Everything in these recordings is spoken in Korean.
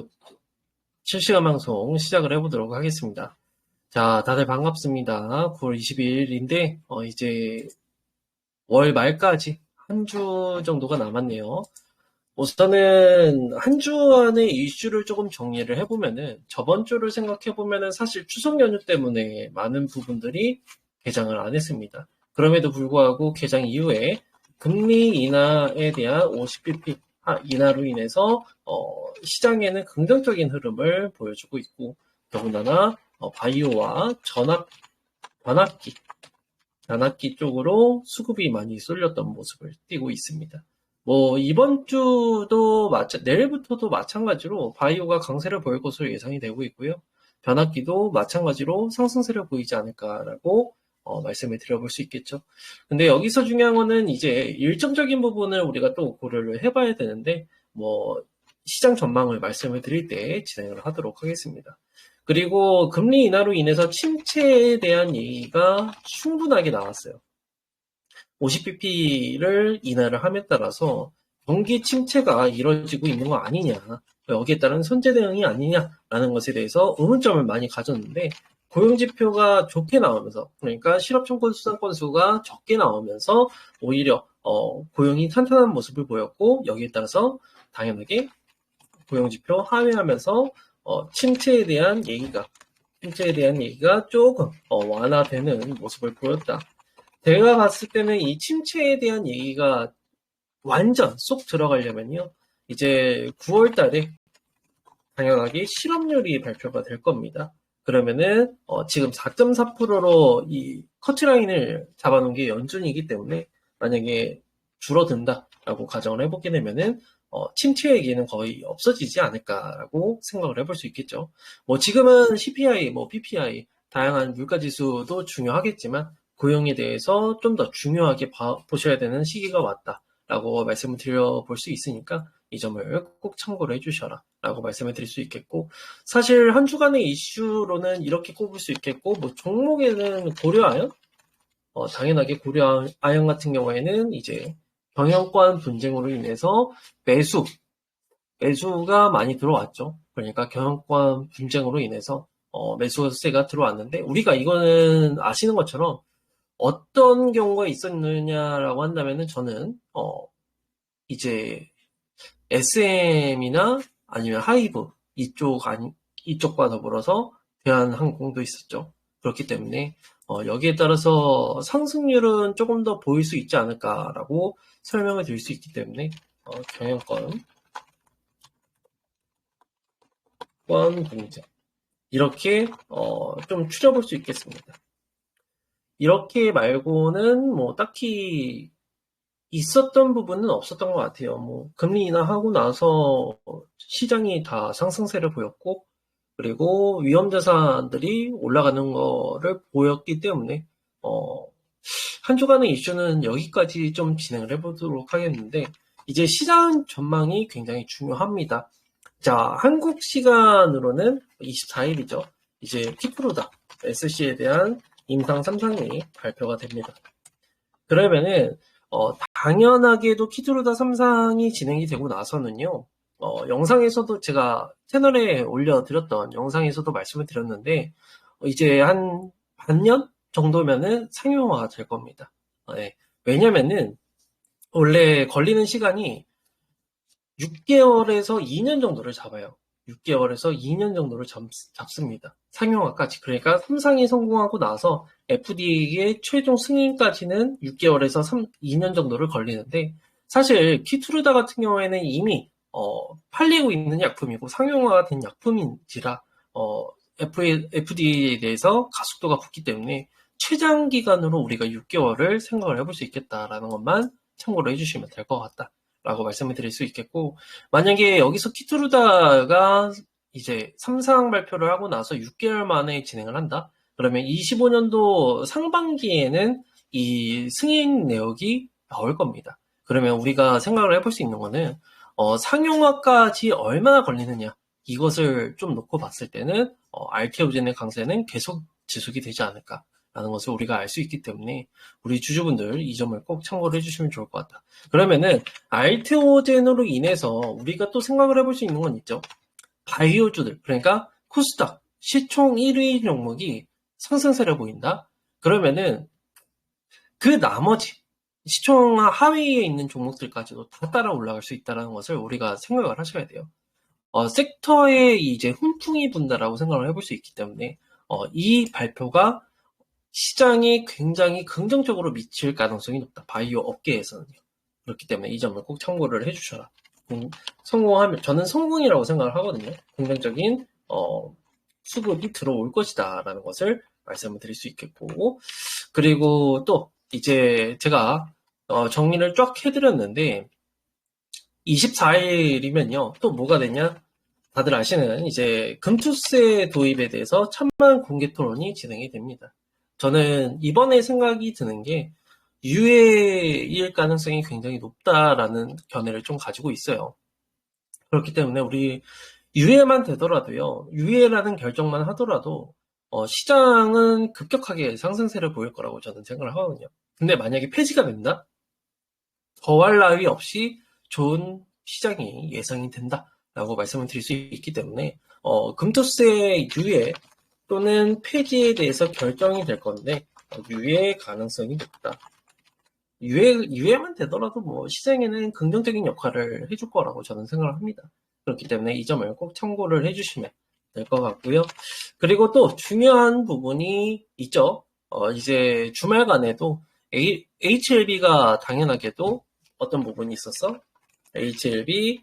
또 실시간 방송 시작을 해보도록 하겠습니다. 자, 다들 반갑습니다. 9월 22일인데 이제 월 말까지 한 주 정도가 남았네요. 우선은 한 주 안의 이슈를 조금 정리를 해보면은 저번 주를 생각해보면은 사실 추석 연휴 때문에 많은 부분들이 개장을 안 했습니다. 그럼에도 불구하고 개장 이후에 금리 인하에 대한 50bp 인하로 인해서 시장에는 긍정적인 흐름을 보여주고 있고, 더군다나 바이오와 변압기 쪽으로 수급이 많이 쏠렸던 모습을 띠고 있습니다. 이번 주도 내일부터도 마찬가지로 바이오가 강세를 보일 것으로 예상이 되고 있고요. 변압기도 마찬가지로 상승세를 보이지 않을까라고 말씀을 드려볼 수 있겠죠. 근데 여기서 중요한 거는 이제 일정적인 부분을 우리가 또 고려를 해봐야 되는데, 시장 전망을 말씀을 드릴 때 진행을 하도록 하겠습니다. 그리고 금리 인하로 인해서 침체에 대한 얘기가 충분하게 나왔어요. 50bp를 인하를 함에 따라서 경기 침체가 이뤄지고 있는 거 아니냐, 여기에 따른 선제 대응이 아니냐라는 것에 대해서 의문점을 많이 가졌는데, 고용지표가 좋게 나오면서, 그러니까 실업청구 수당 건수가 적게 나오면서 오히려 고용이 탄탄한 모습을 보였고, 여기에 따라서 당연하게 고용지표 하회하면서 침체에 대한 얘기가 조금 완화되는 모습을 보였다. 제가 봤을 때는 이 침체에 대한 얘기가 완전 쏙 들어가려면요, 이제 9월 달에 당연하게 실업률이 발표가 될 겁니다. 그러면은 지금 4.4%로 이 커트라인을 잡아놓은 게 연준이기 때문에, 만약에 줄어든다라고 가정을 해보게 되면은 침체 얘기는 거의 없어지지 않을까라고 생각을 해볼 수 있겠죠. 지금은 CPI, PPI, 다양한 물가지수도 중요하겠지만, 고용에 대해서 좀 더 중요하게 보셔야 되는 시기가 왔다라고 말씀을 드려볼 수 있으니까, 이 점을 꼭 참고를 해주셔라 라고 말씀을 드릴 수 있겠고, 사실 한 주간의 이슈로는 이렇게 꼽을 수 있겠고, 종목에는 고려아연? 당연하게 고려아연 같은 경우에는 이제 경영권 분쟁으로 인해서 매수가 많이 들어왔죠. 그러니까 경영권 분쟁으로 인해서 매수세가 들어왔는데, 우리가 이거는 아시는 것처럼 어떤 경우가 있었느냐라고 한다면은, 저는 이제 SM이나 아니면 하이브 이쪽과 더불어서 대한항공도 있었죠. 그렇기 때문에 여기에 따라서 상승률은 조금 더 보일 수 있지 않을까라고 설명을 드릴 수 있기 때문에, 경영권 분쟁 이렇게 좀 추려볼 수 있겠습니다. 이렇게 말고는 딱히 있었던 부분은 없었던 것 같아요. 금리 인하하고 나서 시장이 다 상승세를 보였고, 그리고 위험자산들이 올라가는 거를 보였기 때문에, 한 주간의 이슈는 여기까지 좀 진행을 해보도록 하겠는데, 이제 시장 전망이 굉장히 중요합니다. 자, 한국 시간으로는 24일이죠. 이제 키프로다 SC에 대한 임상 3상이 발표가 됩니다. 그러면은 당연하게도 키트루다 3상이 진행이 되고 나서는요, 영상에서도 제가 채널에 올려드렸던 영상에서도 말씀을 드렸는데, 이제 한 반년 정도면은 상용화가 될 겁니다. 네. 왜냐면은 원래 걸리는 시간이 6개월에서 2년 정도를 잡아요. 6개월에서 2년 정도를 잡습니다. 상용화까지. 그러니까 3상이 성공하고 나서 FDA의 최종 승인까지는 6개월에서 2년 정도를 걸리는데, 사실 키투르다 같은 경우에는 이미 팔리고 있는 약품이고 상용화가 된 약품인지라 FDA에 대해서 가속도가 붙기 때문에 최장 기간으로 우리가 6개월을 생각을 해볼 수 있겠다라는 것만 참고로 해주시면 될 것 같다 라고 말씀을 드릴 수 있겠고, 만약에 여기서 키투르다가 이제 3상 발표를 하고 나서 6개월 만에 진행을 한다? 그러면 25년도 상반기에는 이 승인 내역이 나올 겁니다. 그러면 우리가 생각을 해볼 수 있는 거는 상용화까지 얼마나 걸리느냐, 이것을 좀 놓고 봤을 때는 알테오젠의 강세는 계속 지속이 되지 않을까 라는 것을 우리가 알 수 있기 때문에, 우리 주주분들 이 점을 꼭 참고를 해주시면 좋을 것 같다. 그러면은 알테오젠으로 인해서 우리가 또 생각을 해볼 수 있는 건 있죠. 바이오주들, 그러니까 코스닥 시총 1위 종목이 상승세를 보인다? 그러면은 그 나머지 시총 하위에 있는 종목들까지도 다 따라 올라갈 수 있다는 것을 우리가 생각을 하셔야 돼요. 섹터에 이제 훈풍이 분다라고 생각을 해볼 수 있기 때문에 이 발표가 시장에 굉장히 긍정적으로 미칠 가능성이 높다. 바이오 업계에서는요. 그렇기 때문에 이 점을 꼭 참고를 해주셔라. 성공하면 저는 성공이라고 생각을 하거든요. 긍정적인 수급이 들어올 것이다라는 것을 말씀을 드릴 수 있겠고, 그리고 또 이제 제가 정리를 쫙 해드렸는데 24일이면요 또 뭐가 되냐? 다들 아시는 이제 금투세 도입에 대해서 찬반 공개 토론이 진행이 됩니다. 저는 이번에 생각이 드는 게 유예일 가능성이 굉장히 높다라는 견해를 좀 가지고 있어요. 그렇기 때문에 우리 유예만 되더라도요, 유예라는 결정만 하더라도 시장은 급격하게 상승세를 보일 거라고 저는 생각을 하거든요. 근데 만약에 폐지가 된다? 더할 나위 없이 좋은 시장이 예상이 된다라고 말씀을 드릴 수 있기 때문에 금투세 유예 또는 폐지에 대해서 결정이 될 건데 유예 가능성이 높다. 유예만 되더라도 뭐 시장에는 긍정적인 역할을 해줄 거라고 저는 생각을 합니다. 그렇기 때문에 이 점을 꼭 참고를 해주시면 될 것 같고요. 그리고 또 중요한 부분이 있죠. 이제 주말간에도 HLB가 당연하게도 어떤 부분이 있었어? HLB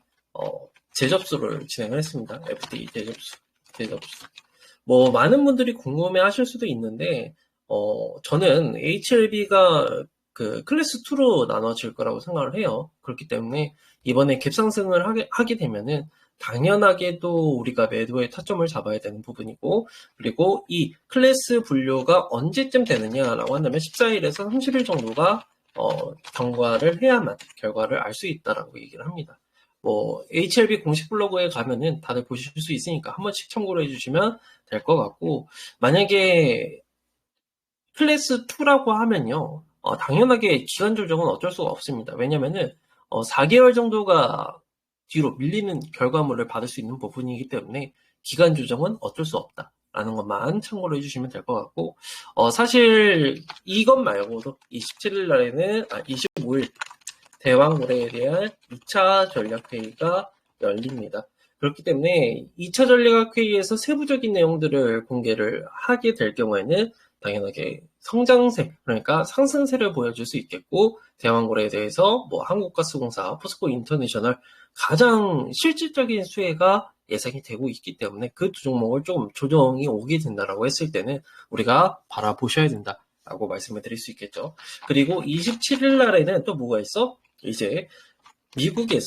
재접수를 진행을 했습니다. FDA 재접수. 뭐 많은 분들이 궁금해하실 수도 있는데 저는 HLB가 그 클래스 2로 나눠질 거라고 생각을 해요. 그렇기 때문에 이번에 갭상승을 하게 되면은 당연하게도 우리가 매도의 타점을 잡아야 되는 부분이고, 그리고 이 클래스 분류가 언제쯤 되느냐라고 한다면 14일에서 30일 정도가 경과를 해야만 결과를 알 수 있다라고 얘기를 합니다. 뭐 HLB 공식 블로그에 가면은 다들 보실 수 있으니까 한 번씩 참고를 해주시면 될 것 같고, 만약에 클래스 2라고 하면요, 당연하게 기간 조정은 어쩔 수가 없습니다. 왜냐면은 4개월 정도가 뒤로 밀리는 결과물을 받을 수 있는 부분이기 때문에 기간 조정은 어쩔 수 없다라는 것만 참고로 해주시면 될 것 같고, 사실 이것 말고도 27일 날에는 25일 대왕거래에 대한 2차 전략회의가 열립니다. 그렇기 때문에 2차 전략회의에서 세부적인 내용들을 공개를 하게 될 경우에는 당연하게 성장세, 그러니까 상승세를 보여줄 수 있겠고, 대왕거래에 대해서 뭐 한국가스공사, 포스코 인터내셔널 가장 실질적인 수혜가 예상이 되고 있기 때문에 그 두 종목을 조금 조정이 오게 된다라고 했을 때는 우리가 바라보셔야 된다라고 말씀을 드릴 수 있겠죠. 그리고 27일 날에는 또 뭐가 있어? 이제 미국이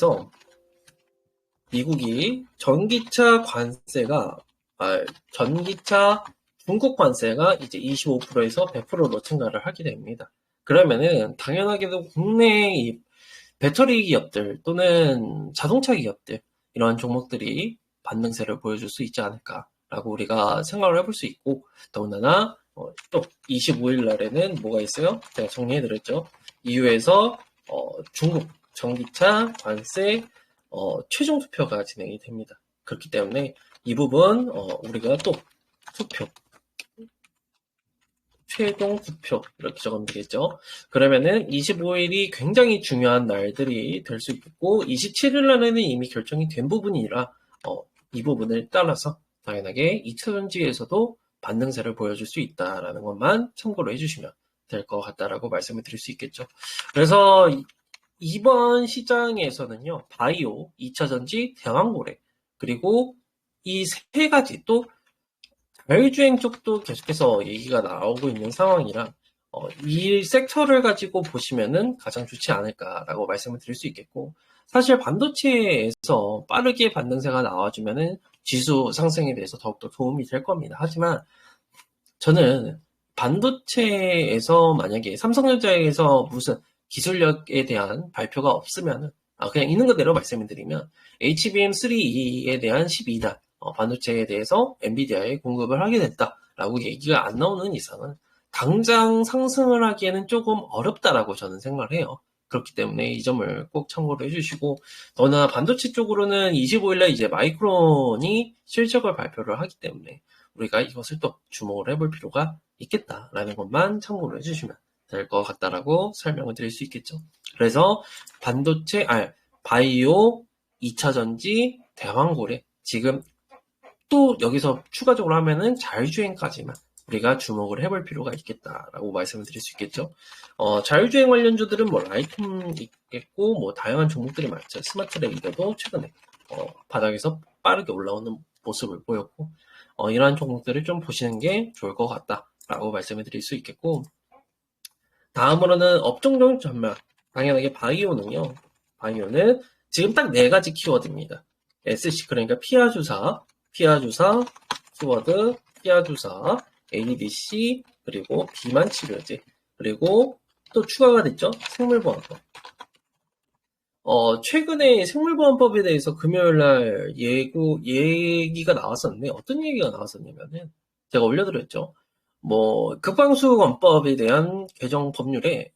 전기차 중국 관세가 이제 25%에서 100%로 증가를 하게 됩니다. 그러면은 당연하게도 국내 이 배터리 기업들 또는 자동차 기업들 이런 종목들이 반등세를 보여줄 수 있지 않을까라고 우리가 생각을 해볼 수 있고, 더군다나 또 25일 날에는 뭐가 있어요? 제가 정리해드렸죠. EU에서 중국 전기차 관세 최종 투표가 진행이 됩니다. 그렇기 때문에 이 부분 우리가 또 최종 투표 이렇게 적으면 되겠죠. 그러면은 25일이 굉장히 중요한 날들이 될 수 있겠고, 27일 날에는 이미 결정이 된 부분이라 이 부분을 따라서 당연하게 2차전지에서도 반등세를 보여줄 수 있다라는 것만 참고로 해주시면 될 것 같다라고 말씀을 드릴 수 있겠죠. 그래서 이번 시장에서는요, 바이오, 2차전지, 대왕고래, 그리고 이 세 가지 또 자율주행 쪽도 계속해서 얘기가 나오고 있는 상황이라 이 섹터를 가지고 보시면은 가장 좋지 않을까라고 말씀을 드릴 수 있겠고, 사실 반도체에서 빠르게 반등세가 나와주면은 지수 상승에 대해서 더욱더 도움이 될 겁니다. 하지만 저는 반도체에서 만약에 삼성전자에서 무슨 기술력에 대한 발표가 없으면 그냥 있는 그대로 말씀을 드리면 HBM3E에 대한 12달 반도체에 대해서 엔비디아에 공급을 하게 됐다라고 얘기가 안 나오는 이상은 당장 상승을 하기에는 조금 어렵다라고 저는 생각을 해요. 그렇기 때문에 이 점을 꼭 참고를 해주시고, 더나 반도체 쪽으로는 25일날 이제 마이크론이 실적을 발표를 하기 때문에 우리가 이것을 또 주목을 해볼 필요가 있겠다라는 것만 참고를 해주시면 될 것 같다라고 설명을 드릴 수 있겠죠. 그래서 바이오, 2차전지, 대왕고래, 지금 또 여기서 추가적으로 하면은 자율주행까지만 우리가 주목을 해볼 필요가 있겠다라고 말씀을 드릴 수 있겠죠. 자율주행 관련주들은 뭐 라이톰 있겠고 뭐 다양한 종목들이 많죠. 스마트레이더도 최근에 바닥에서 빠르게 올라오는 모습을 보였고 이러한 종목들을 좀 보시는 게 좋을 것 같다라고 말씀을 드릴 수 있겠고, 다음으로는 업종적 전망. 당연하게 바이오는요. 바이오는 지금 딱 4가지 키워드입니다. SC, 그러니까 피하주사, 키워드, 피하주사, ADC, 그리고 비만 치료제, 그리고 또 추가가 됐죠. 생물보안법. 최근에 생물보안법에 대해서 금요일날 얘기가 나왔었는데, 어떤 얘기가 나왔었냐면은, 제가 올려드렸죠. 극방수원법에 대한 개정 법률에,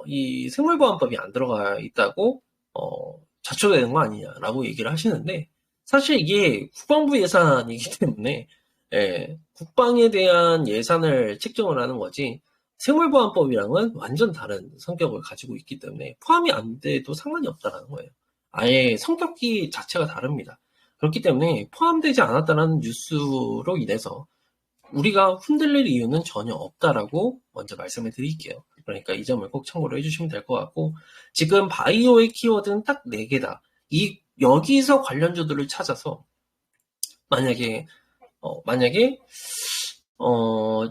이 생물보안법이 안 들어가 있다고, 자초되는 거 아니냐라고 얘기를 하시는데, 사실 이게 국방부 예산이기 때문에, 국방에 대한 예산을 책정을 하는 거지, 생물보안법이랑은 완전 다른 성격을 가지고 있기 때문에 포함이 안 돼도 상관이 없다는 거예요. 아예 성격이 자체가 다릅니다. 그렇기 때문에 포함되지 않았다는 뉴스로 인해서 우리가 흔들릴 이유는 전혀 없다라고 먼저 말씀을 드릴게요. 그러니까 이 점을 꼭 참고를 해주시면 될 것 같고, 지금 바이오의 키워드는 딱 4개다. 여기서 관련주들을 찾아서 만약에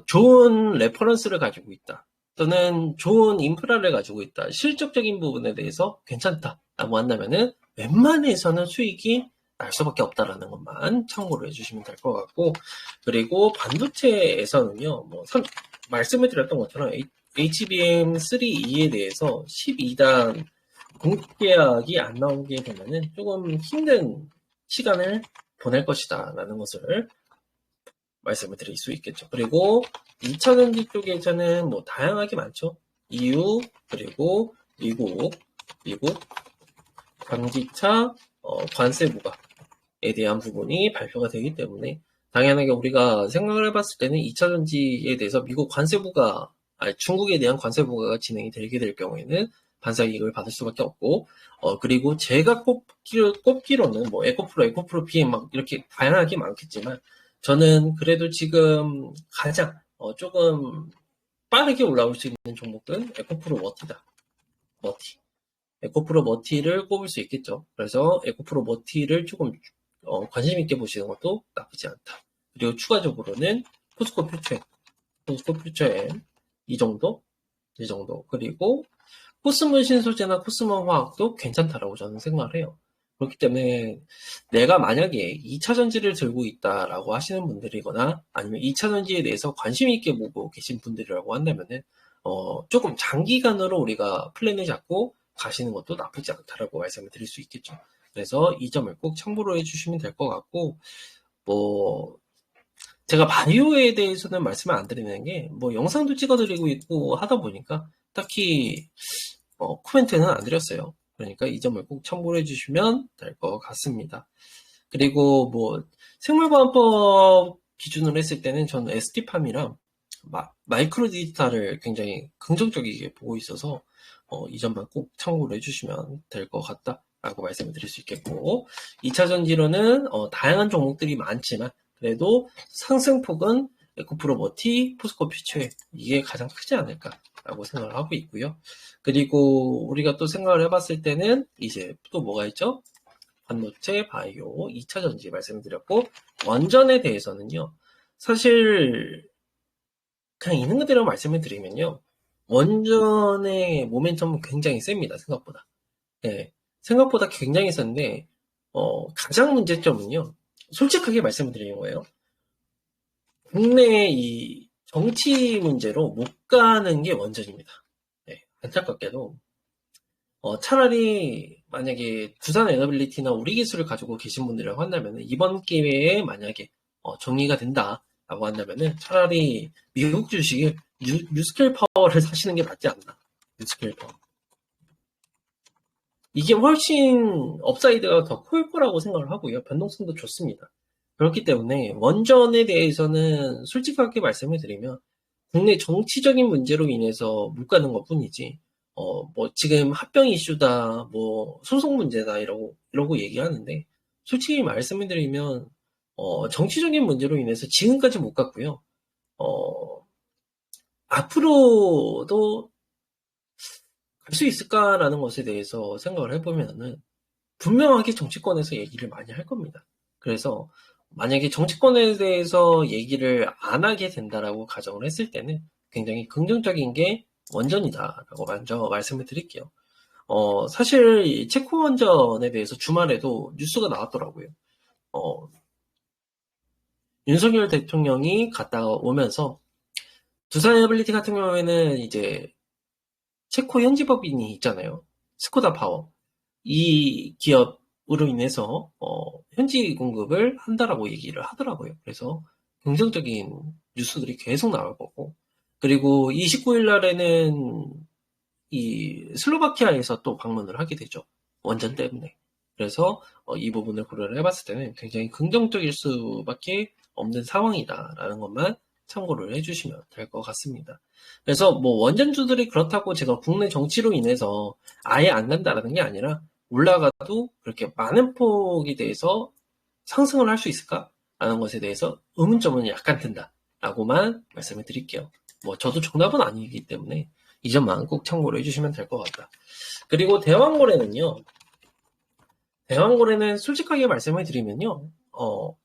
좋은 레퍼런스를 가지고 있다, 또는 좋은 인프라를 가지고 있다, 실적적인 부분에 대해서 괜찮다라고 한다면은 웬만해서는 수익이 날 수밖에 없다라는 것만 참고를 해주시면 될 것 같고, 그리고 반도체에서는요, 말씀을 드렸던 것처럼 HBM3E에 대해서 12단 공급계약이 안 나오게 되면은 조금 힘든 시간을 보낼 것이다 라는 것을 말씀을 드릴 수 있겠죠. 그리고 2차전지 쪽에서는 다양하게 많죠. EU, 그리고 미국 전기차 관세 부과에 대한 부분이 발표가 되기 때문에, 당연하게 우리가 생각을 해봤을 때는 2차전지에 대해서 중국에 대한 관세 부과가 진행이 되게 될 경우에는 반사 이익을 받을 수밖에 없고, 그리고 제가 꼽기로는 에코프로 PM 이렇게 다양하게 많겠지만, 저는 그래도 지금 가장 조금 빠르게 올라올 수 있는 종목은 에코프로 에코프로 머티를 꼽을 수 있겠죠. 그래서 에코프로 머티를 조금 관심 있게 보시는 것도 나쁘지 않다. 그리고 추가적으로는 포스코 퓨처엠 이 정도. 그리고 코스모 신소재나 코스모 화학도 괜찮다라고 저는 생각을 해요. 그렇기 때문에 내가 만약에 2차전지를 들고 있다라고 하시는 분들이거나 아니면 2차전지에 대해서 관심 있게 보고 계신 분들이라고 한다면은 조금 장기간으로 우리가 플랜을 잡고 가시는 것도 나쁘지 않다라고 말씀을 드릴 수 있겠죠. 그래서 이 점을 꼭 참고로 해주시면 될 것 같고, 제가 바이오에 대해서는 말씀을 안 드리는 게, 영상도 찍어드리고 있고 하다 보니까 딱히 코멘트는 안 드렸어요. 그러니까 이 점을 꼭 참고를 해주시면 될 것 같습니다. 그리고 생물보안법 기준으로 했을 때는 저는 ST팜이랑 마이크로 디지털을 굉장히 긍정적이게 보고 있어서 이 점만 꼭 참고를 해주시면 될 것 같다라고 말씀을 드릴 수 있겠고, 2차전지로는 다양한 종목들이 많지만 그래도 상승폭은 에코프로 머티, 포스코 퓨처에 이게 가장 크지 않을까라고 생각을 하고 있고요. 그리고 우리가 또 생각을 해봤을 때는 이제 또 뭐가 있죠? 반도체, 바이오, 2차전지 말씀드렸고, 원전에 대해서는요, 사실 그냥 있는 그대로 말씀을 드리면요, 원전의 모멘텀은 굉장히 셉니다. 생각보다. 네, 생각보다 굉장히 센데 가장 문제점은요, 솔직하게 말씀을 드리는 거예요. 국내 이 정치 문제로 못 가는 게 원전입니다. 네, 안타깝게도 차라리 만약에 두산 에너빌리티나 우리 기술을 가지고 계신 분들이라고 한다면 이번 기회에 만약에 정리가 된다라고 한다면 차라리 미국 주식을 뉴스케일 파워를 사시는 게 낫지 않나. 뉴스케일 파워. 이게 훨씬 업사이드가 더 클 거라고 생각을 하고요. 변동성도 좋습니다. 그렇기 때문에 원전에 대해서는 솔직하게 말씀을 드리면 국내 정치적인 문제로 인해서 못 가는 것 뿐이지, 뭐 지금 합병 이슈다, 뭐 소송 문제다 이러고 얘기하는데, 솔직히 말씀을 드리면 정치적인 문제로 인해서 지금까지 못 갔고요. 앞으로도 갈 수 있을까라는 것에 대해서 생각을 해보면은 분명하게 정치권에서 얘기를 많이 할 겁니다. 그래서 만약에 정치권에 대해서 얘기를 안 하게 된다라고 가정을 했을 때는 굉장히 긍정적인 게 원전이다라고 먼저 말씀을 드릴게요. 사실 이 체코 원전에 대해서 주말에도 뉴스가 나왔더라고요. 윤석열 대통령이 갔다 오면서 두산에너빌리티 같은 경우에는 이제 체코 현지 법인이 있잖아요. 스코다 파워. 이 기업으로 인해서 현지 공급을 한다라고 얘기를 하더라고요. 그래서 긍정적인 뉴스들이 계속 나올 거고, 그리고 29일 날에는 이 슬로바키아에서 또 방문을 하게 되죠. 원전 때문에. 그래서 이 부분을 고려를 해봤을 때는 굉장히 긍정적일 수밖에 없는 상황이다라는 것만 참고를 해주시면 될 것 같습니다. 그래서 뭐 원전주들이 그렇다고 제가 국내 정치로 인해서 아예 안 간다라는 게 아니라, 올라가도 그렇게 많은 폭에 대해서 상승을 할 수 있을까라는 것에 대해서 의문점은 약간 든다라고만 말씀을 드릴게요. 뭐 저도 정답은 아니기 때문에 이 점만 꼭 참고를 해주시면 될 것 같다. 그리고 대왕거래는요. 대왕거래는 솔직하게 말씀을 드리면요.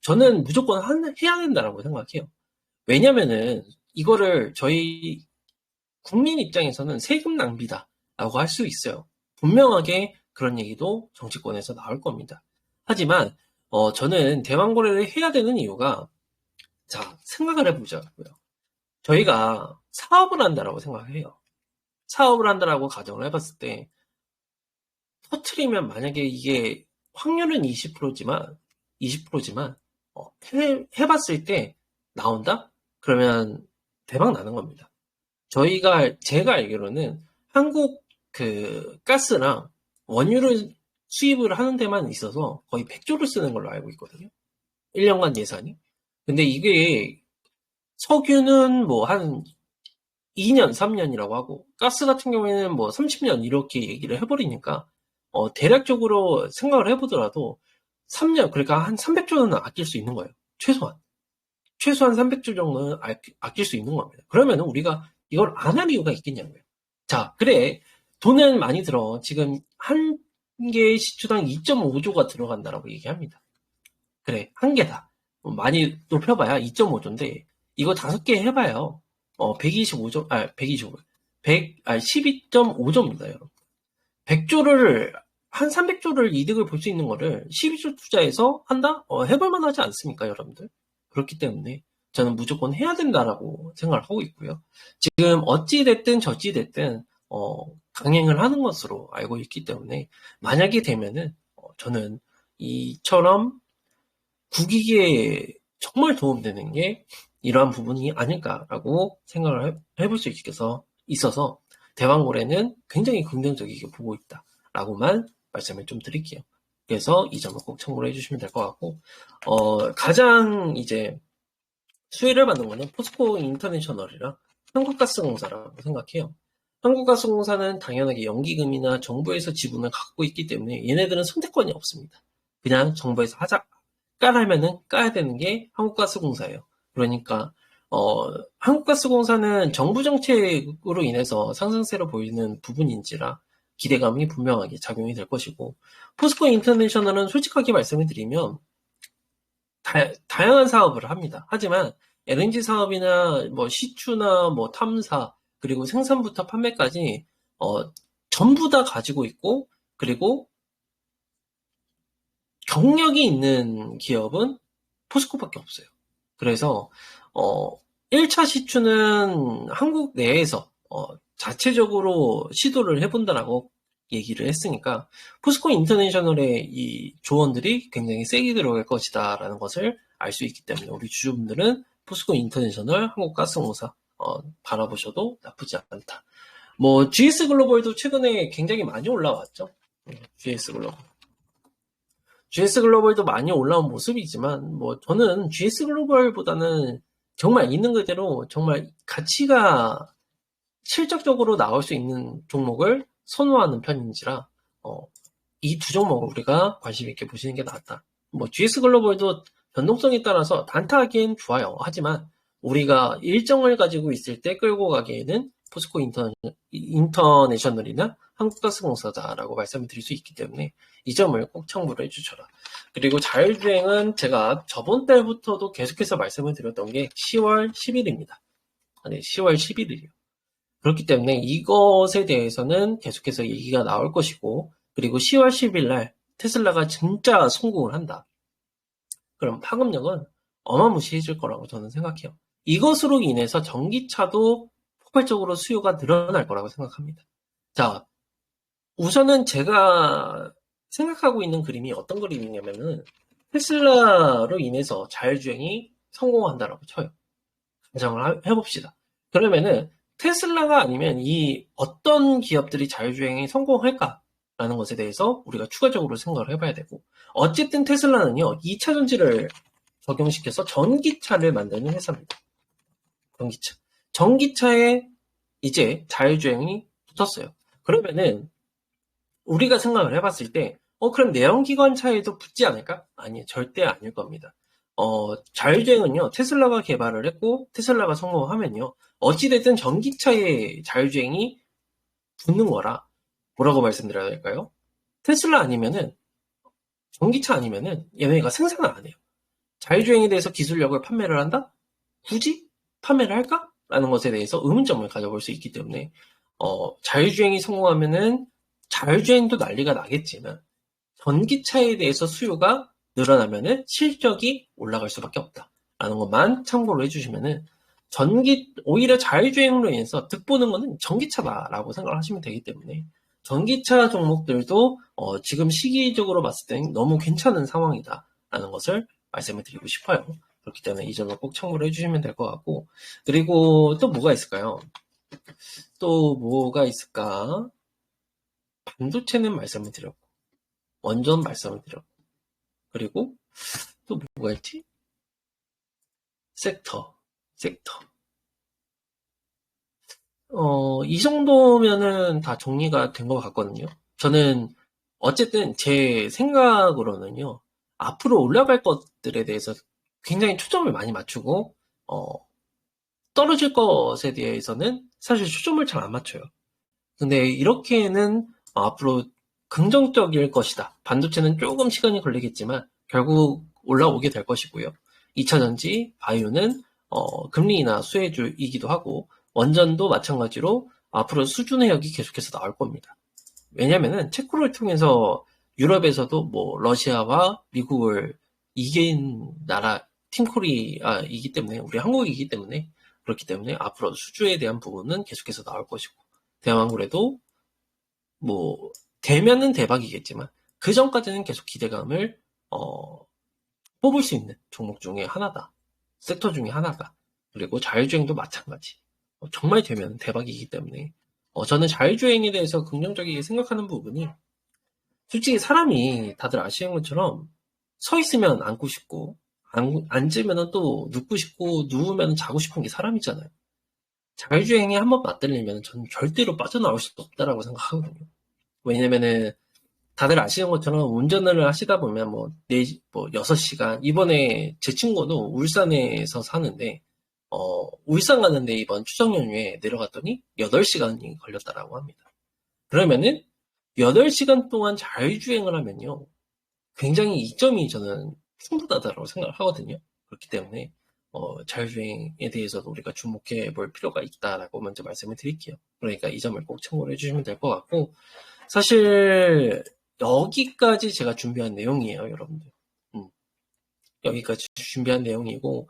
저는 무조건 해야 된다라고 생각해요. 왜냐면은 이거를 저희 국민 입장에서는 세금 낭비다라고 할 수 있어요. 분명하게 그런 얘기도 정치권에서 나올 겁니다. 하지만 저는 대왕거래를 해야 되는 이유가, 자, 생각을 해보자고요. 저희가 사업을 한다라고 생각해요. 사업을 한다라고 가정을 해봤을 때, 터트리면 만약에 이게 확률은 20%지만 해봤을 때 나온다? 그러면 대박 나는 겁니다. 제가 알기로는 한국 그 가스랑 원유를 수입을 하는 데만 있어서 거의 100조를 쓰는 걸로 알고 있거든요. 1년간 예산이. 근데 이게 석유는 뭐 한 2년, 3년이라고 하고, 가스 같은 경우에는 뭐 30년 이렇게 얘기를 해버리니까, 대략적으로 생각을 해보더라도 3년, 그러니까 한 300조는 아낄 수 있는 거예요. 최소한 300조 정도는 아낄 수 있는 겁니다. 그러면 우리가 이걸 안 할 이유가 있겠냐고요. 자, 그래. 돈은 많이 들어. 지금 한 개의 시추당 2.5조가 들어간다라고 얘기합니다. 그래, 한 개다. 많이 높여봐야 2.5조인데, 이거 5개 해봐요. 125조, 12.5조입니다, 여러분. 100조를, 한 300조를 이득을 볼 수 있는 거를 12조 투자해서 한다? 해볼만 하지 않습니까, 여러분들? 그렇기 때문에 저는 무조건 해야 된다라고 생각을 하고 있고요. 지금 어찌됐든 저찌됐든, 강행을 하는 것으로 알고 있기 때문에, 만약에 되면은, 저는 이처럼 국익에 정말 도움되는 게 이러한 부분이 아닐까라고 생각을 해볼 수 있어서 대왕고래는 굉장히 긍정적이게 보고 있다라고만 말씀을 좀 드릴게요. 그래서 이 점을 꼭 참고를 해주시면 될 것 같고, 가장 이제 수혜를 받는 거는 포스코 인터내셔널이랑 한국가스공사라고 생각해요. 한국가스공사는 당연하게 연기금이나 정부에서 지분을 갖고 있기 때문에 얘네들은 선택권이 없습니다. 그냥 정부에서 까라면은 까야 되는 게 한국가스공사예요. 그러니까 한국가스공사는 정부 정책으로 인해서 상승세로 보이는 부분인지라 기대감이 분명하게 작용이 될 것이고, 포스코 인터내셔널은 솔직하게 말씀을 드리면 다양한 사업을 합니다. 하지만 LNG 사업이나 뭐 시추나 뭐 탐사, 그리고 생산부터 판매까지 전부 다 가지고 있고, 그리고 경력이 있는 기업은 포스코밖에 없어요. 그래서 1차 시추는 한국 내에서 자체적으로 시도를 해본다라고 얘기를 했으니까, 포스코 인터내셔널의 이 조언들이 굉장히 세게 들어갈 것이다라는 것을 알 수 있기 때문에, 우리 주주분들은 포스코 인터내셔널, 한국가스공사 바라보셔도 나쁘지 않다. 뭐 GS 글로벌도 최근에 굉장히 많이 올라왔죠. GS 글로벌. GS 글로벌도 많이 올라온 모습이지만, 저는 GS 글로벌보다는 정말 있는 그대로 정말 가치가 실적적으로 나올 수 있는 종목을 선호하는 편인지라, 이 두 종목을 우리가 관심 있게 보시는 게 낫다. GS 글로벌도 변동성에 따라서 단타하기엔 좋아요. 하지만 우리가 일정을 가지고 있을 때 끌고 가기에는 포스코 인터내셔널이나 한국가스공사다라고 말씀을 드릴 수 있기 때문에 이 점을 꼭 참고를 해주셔라. 그리고 자율주행은 제가 저번 달부터도 계속해서 말씀을 드렸던 게 10월 10일입니다. 네, 10월 11일이요. 그렇기 때문에 이것에 대해서는 계속해서 얘기가 나올 것이고, 그리고 10월 10일 날 테슬라가 진짜 성공을 한다. 그럼 파급력은 어마무시해질 거라고 저는 생각해요. 이것으로 인해서 전기차도 폭발적으로 수요가 늘어날 거라고 생각합니다. 자, 우선은 제가 생각하고 있는 그림이 어떤 그림이냐면은 테슬라로 인해서 자율주행이 성공한다라고 쳐요. 가정을 해봅시다. 그러면은 테슬라가 아니면 이 어떤 기업들이 자율주행에 성공할까라는 것에 대해서 우리가 추가적으로 생각을 해봐야 되고, 어쨌든 테슬라는요 2차 전지를 적용시켜서 전기차를 만드는 회사입니다. 전기차에 이제 자율주행이 붙었어요. 그러면은 우리가 생각을 해봤을 때 그럼 내연기관 차에도 붙지 않을까? 아니, 절대 아닐 겁니다. 자율주행은요 테슬라가 개발을 했고 테슬라가 성공하면요 어찌됐든 전기차에 자율주행이 붙는 거라, 뭐라고 말씀드려야 될까요? 테슬라 아니면은, 전기차 아니면은 얘네가 생산을 안 해요. 자율주행에 대해서 기술력을 판매를 한다? 굳이 판매를 할까? 라는 것에 대해서 의문점을 가져볼 수 있기 때문에 자율주행이 성공하면은 자율주행도 난리가 나겠지만 전기차에 대해서 수요가 늘어나면은 실적이 올라갈 수밖에 없다라는 것만 참고로 해주시면은, 오히려 자율주행으로 인해서 득보는 거는 전기차다라고 생각을 하시면 되기 때문에 전기차 종목들도 지금 시기적으로 봤을 땐 너무 괜찮은 상황이다라는 것을 말씀을 드리고 싶어요. 그렇기 때문에 이 점을 꼭 참고를 해주시면 될 것 같고, 그리고 또 뭐가 있을까요? 또 뭐가 있을까? 반도체는 말씀을 드렸고, 원전 말씀을 드렸고, 그리고 또 뭐가 있지? 섹터. 이 정도면은 다 정리가 된 것 같거든요. 저는 어쨌든 제 생각으로는요, 앞으로 올라갈 것들에 대해서 굉장히 초점을 많이 맞추고, 떨어질 것에 대해서는 사실 초점을 잘 안 맞춰요. 근데 이렇게는 앞으로 긍정적일 것이다. 반도체는 조금 시간이 걸리겠지만 결국 올라오게 될 것이고요. 2차전지, 바이오는 금리 인하 수혜주이기도 하고, 원전도 마찬가지로 앞으로 수준 회복이 계속해서 나올 겁니다. 왜냐면은 체코를 통해서 유럽에서도 러시아와 미국을 이긴 나라 팀 코리아이기 때문에, 우리 한국이기 때문에, 그렇기 때문에 앞으로 수주에 대한 부분은 계속해서 나올 것이고, 대왕굴에도 되면은 대박이겠지만 그 전까지는 계속 기대감을 뽑을 수 있는 종목 중에 하나다. 섹터 중에 하나다. 그리고 자율주행도 마찬가지. 정말 되면 대박이기 때문에 저는 자율주행에 대해서 긍정적이게 생각하는 부분이, 솔직히 사람이 다들 아시는 것처럼 서 있으면 앉고 싶고, 앉으면 또 눕고 싶고, 누우면 자고 싶은 게 사람이잖아요. 자율주행에 한번 맞들리면 저는 절대로 빠져나올 수 없다라고 생각하거든요. 왜냐면은 다들 아시는 것처럼 운전을 하시다 보면 6시간, 이번에 제 친구도 울산에서 사는데 울산 가는데 이번 추석 연휴에 내려갔더니 8시간이 걸렸다라고 합니다. 그러면은 8시간 동안 자율주행을 하면요 굉장히 이점이 저는 충분하다고 생각을 하거든요. 그렇기 때문에 자율주행에 대해서도 우리가 주목해 볼 필요가 있다라고 먼저 말씀을 드릴게요. 그러니까 이 점을 꼭 참고를 해주시면 될 것 같고, 사실 여기까지 제가 준비한 내용이에요, 여러분들. 여기까지 준비한 내용이고,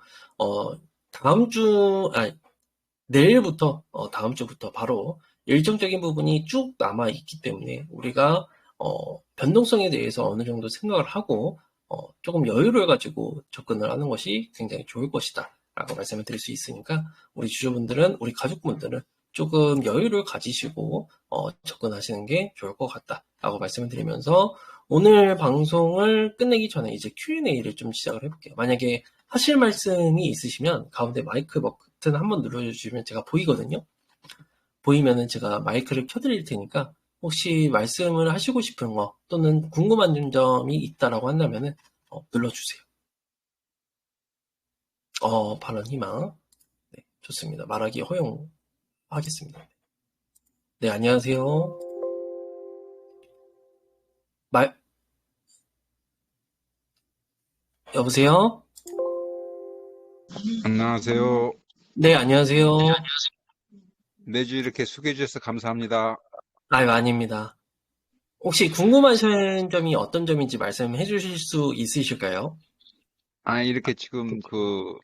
내일부터, 다음 주부터 바로 일정적인 부분이 쭉 남아있기 때문에 우리가 변동성에 대해서 어느 정도 생각을 하고 조금 여유를 가지고 접근을 하는 것이 굉장히 좋을 것이다 라고 말씀을 드릴 수 있으니까, 우리 주주분들은, 우리 가족분들은 조금 여유를 가지시고 접근하시는 게 좋을 것 같다라고 말씀을 드리면서 오늘 방송을 끝내기 전에 이제 Q&A를 좀 시작을 해볼게요. 만약에 하실 말씀이 있으시면 가운데 마이크 버튼 한번 눌러주시면 제가 보이거든요. 보이면은 제가 마이크를 켜드릴 테니까 혹시 말씀을 하시고 싶은 거 또는 궁금한 점이 있다라고 한다면은 눌러주세요. 발언 희망. 네, 좋습니다. 말하기 허용하겠습니다. 네, 안녕하세요. 여보세요? 안녕하세요. 네, 안녕하세요. 매주 이렇게 소개해 주셔서 감사합니다. 아유, 아닙니다. 혹시 궁금하신 점이 어떤 점인지 말씀해 주실 수 있으실까요? 이렇게 지금 그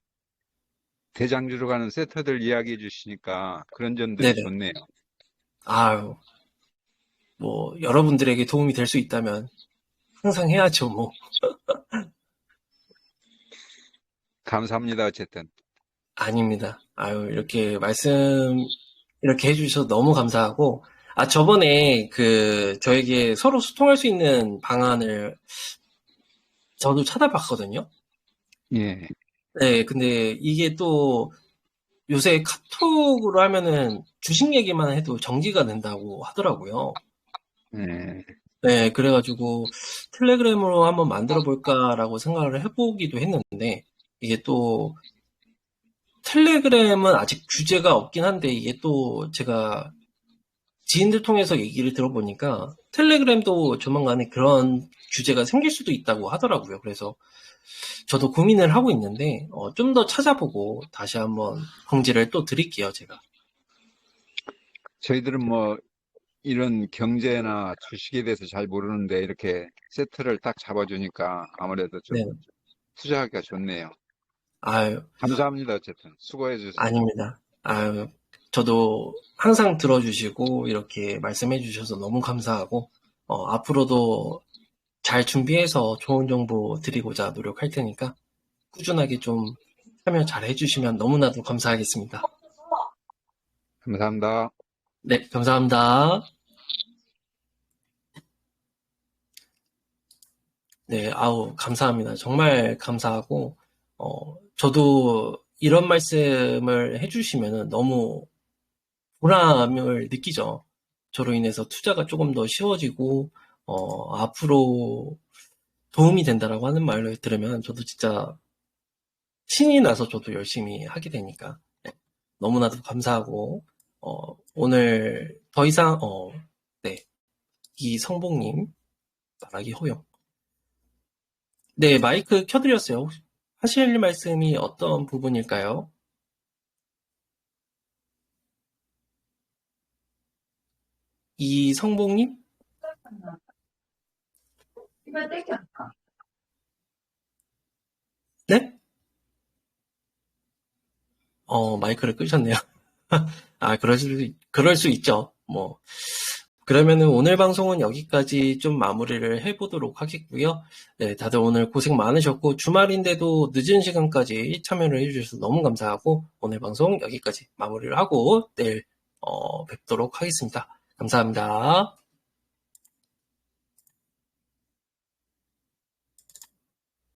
대장주로 가는 세터들 이야기해 주시니까 그런 점들이 네네. 좋네요. 아유, 뭐, 여러분들에게 도움이 될 수 있다면 항상 해야죠, 뭐. 감사합니다. 어쨌든. 아닙니다. 아유, 이렇게 해주셔서 너무 감사하고, 저번에 저에게 서로 소통할 수 있는 방안을 저도 찾아봤거든요. 예. 네, 근데 이게 또 요새 카톡으로 하면은 주식 얘기만 해도 정지가 된다고 하더라고요. 예. 네, 그래가지고 텔레그램으로 한번 만들어 볼까라고 생각을 해보기도 했는데, 이게 또 텔레그램은 아직 규제가 없긴 한데, 이게 또 제가 지인들 통해서 얘기를 들어보니까 텔레그램도 조만간에 그런 규제가 생길 수도 있다고 하더라고요. 그래서 저도 고민을 하고 있는데, 좀 더 찾아보고 다시 한번 공지를 또 드릴게요, 제가. 저희들은 뭐 이런 경제나 주식에 대해서 잘 모르는데 이렇게 세트를 딱 잡아주니까 아무래도 좀 네. 투자하기가 좋네요. 아유, 감사합니다. 어쨌든 수고해 주셔서. 아닙니다. 아유, 저도 항상 들어주시고 이렇게 말씀해 주셔서 너무 감사하고, 앞으로도 잘 준비해서 좋은 정보 드리고자 노력할 테니까 꾸준하게 좀 참여 잘 해주시면 너무나도 감사하겠습니다. 감사합니다. 네, 감사합니다. 네, 아우, 감사합니다. 정말 감사하고, 저도 이런 말씀을 해주시면 너무 보람을 느끼죠. 저로 인해서 투자가 조금 더 쉬워지고, 앞으로 도움이 된다라고 하는 말을 들으면 저도 진짜 신이 나서 저도 열심히 하게 되니까. 네, 너무나도 감사하고, 오늘 더 이상, 네, 이성봉님 말하기 허용. 네, 마이크 켜드렸어요. 혹시 하실 말씀이 어떤 부분일까요? 이성봉님? 네? 마이크를 끄셨네요. 그럴 수 있죠. 뭐. 그러면은 오늘 방송은 여기까지 좀 마무리를 해보도록 하겠고요. 네, 다들 오늘 고생 많으셨고, 주말인데도 늦은 시간까지 참여를 해주셔서 너무 감사하고, 오늘 방송 여기까지 마무리를 하고, 내일, 뵙도록 하겠습니다. 감사합니다.